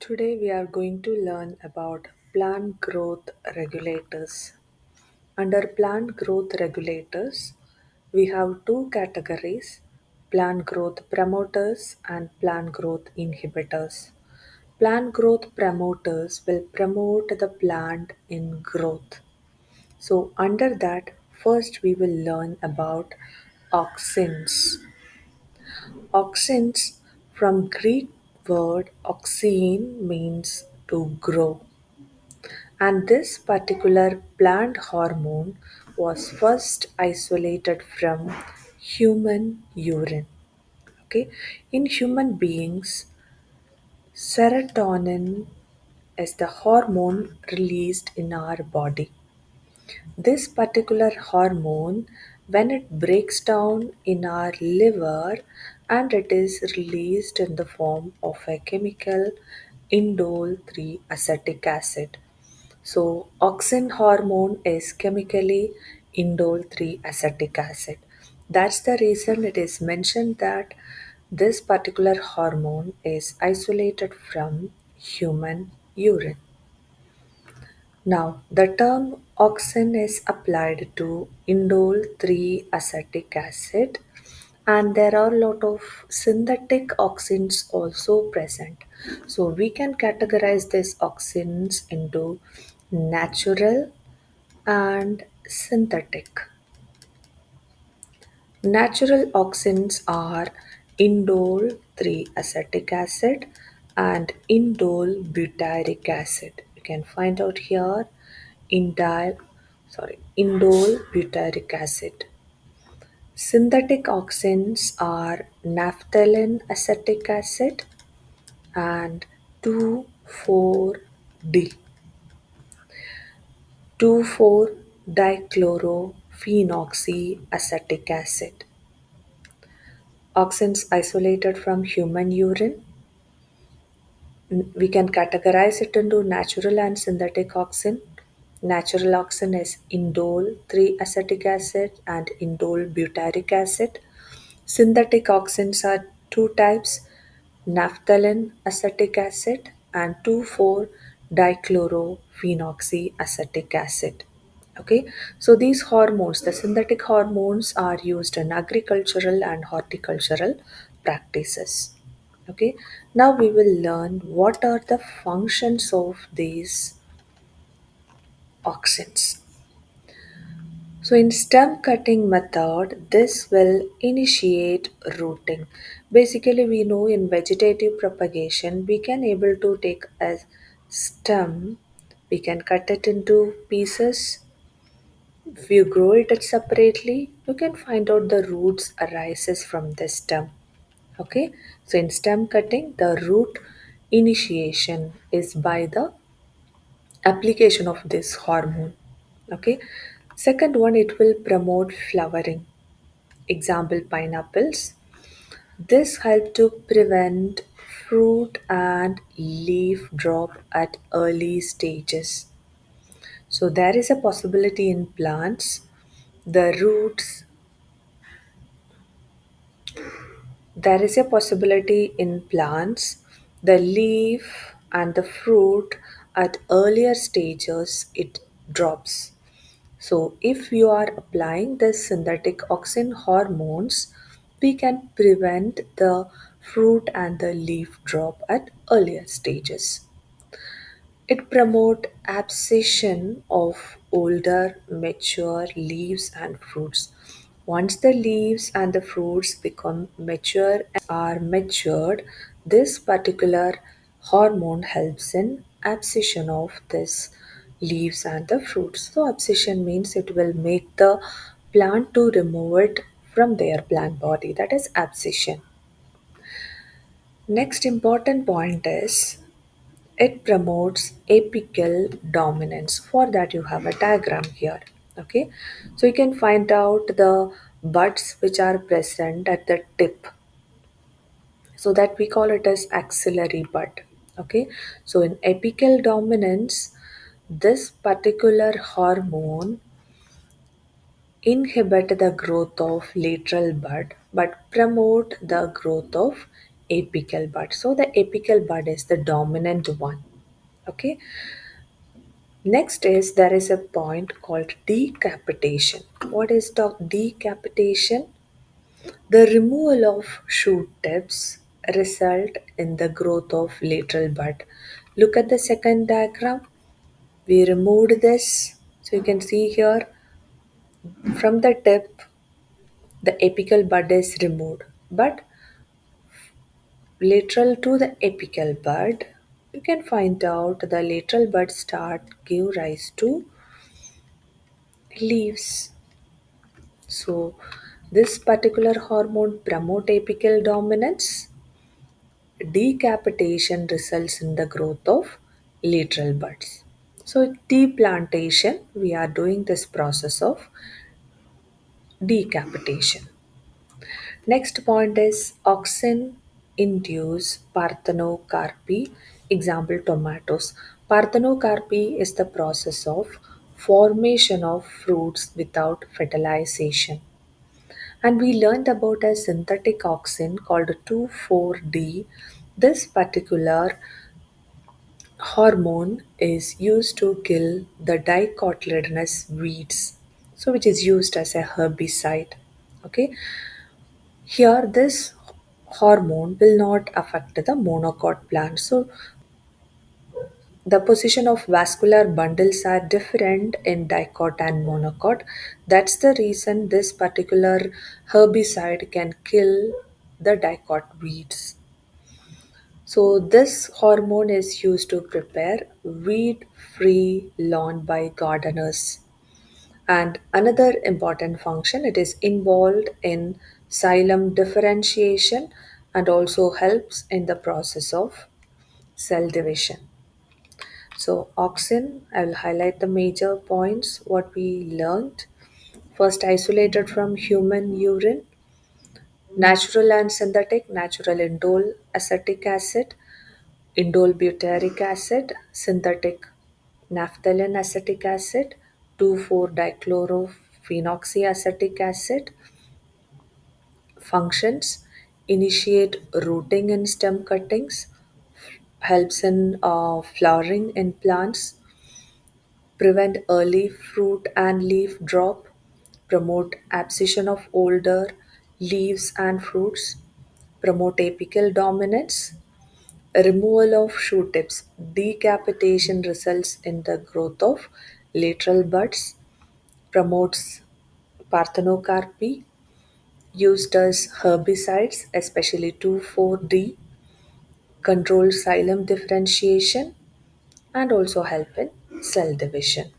Today we are going to learn about plant growth regulators. Under plant growth regulators, we have two categories: plant growth promoters and plant growth inhibitors. Plant growth promoters will promote the plant in growth. So, under that, first we will learn about auxins. Auxins from Greek word auxin means to grow. And this particular plant hormone was first isolated from human urine. Okay, in human beings, serotonin is the hormone released in our body. This particular hormone, when it breaks down in our liver and it is released in the form of a chemical indole 3 acetic acid. So, auxin hormone is chemically indole 3 acetic acid. That's the reason it is mentioned that this particular hormone is isolated from human urine. Now, the term auxin is applied to indole 3 acetic acid, and there are a lot of synthetic auxins also present. So, we can categorize these auxins into natural and synthetic. Natural auxins are indole 3 acetic acid and indole butyric acid. You can find out here indole butyric acid. Synthetic auxins are naphthalene acetic acid and 2,4-D, 2,4-dichlorophenoxyacetic acid. Auxins isolated from human urine. We can categorize it into natural and synthetic auxin. Natural auxin is indole 3 acetic acid and indole butyric acid. Synthetic auxins are two types: naphthalene acetic acid and 2,4-dichlorophenoxyacetic acid. Okay, so these hormones, the synthetic hormones, are used in agricultural and horticultural practices. Okay, now we will learn what are the functions of these auxins. So in stem cutting method, this will initiate rooting. Basically, we know in vegetative propagation, we can able to take a stem, we can cut it into pieces. If you grow it separately, you can find out the roots arises from the stem. Okay, so in stem cutting, the root initiation is by the application of this hormone. Okay, second one, it will promote flowering. Example, pineapples. This help to prevent fruit and leaf drop at early stages. So there is a possibility in plants, the roots, there is a possibility in plants, the leaf and the fruit at earlier stages it drops. So, if you are applying the synthetic auxin hormones, we can prevent the fruit and the leaf drop at earlier stages. It promotes abscission of older, mature leaves and fruits. Once the leaves and the fruits become mature are matured, this particular hormone helps in abscission of this leaves and the fruits. So abscission means it will make the plant to remove it from their plant body. That is abscission. Next important point is it promotes apical dominance. For that, you have a diagram here. Okay, so you can find out the buds which are present at the tip, so that we call it as axillary bud. Okay, so in apical dominance, this particular hormone inhibit the growth of lateral bud but promote the growth of apical bud. So the apical bud is the dominant one. Okay. Next is there is a point called decapitation. What is the decapitation? The removal of shoot tips result in the growth of lateral bud. Look at the second diagram. We removed this. So you can see here from the tip the apical bud is removed. But lateral to the apical bud, you can find out the lateral bud start give rise to leaves. So this particular hormone promote apical dominance. Decapitation results in the growth of lateral buds. So deplantation, we are doing this process of decapitation. Next point is auxin induce parthenocarpy. Example tomatoes. Parthenocarpy is the process of formation of fruits without fertilization. And we learned about a synthetic auxin called 2,4-D. This particular hormone is used to kill the dicotyledonous weeds, so which is used as a herbicide. Okay, here this hormone will not affect the monocot plant. So the position of vascular bundles are different in dicot and monocot. That's the reason this particular herbicide can kill the dicot weeds. So this hormone is used to prepare weed-free lawn by gardeners. And another important function, it is involved in xylem differentiation and also helps in the process of cell division. So auxin, I will highlight the major points what we learned. First, isolated from human urine, natural and synthetic, natural indole acetic acid, indole butyric acid, synthetic naphthalene acetic acid, 2,4-dichlorophenoxyacetic acid. Functions: initiate rooting in stem cuttings, helps in flowering in plants, prevent early fruit and leaf drop, promote abscission of older leaves and fruits, promote apical dominance, removal of shoot tips. Decapitation results in the growth of lateral buds, promotes parthenocarpy, used as herbicides, especially 2,4-D, controls xylem differentiation, and also help in cell division.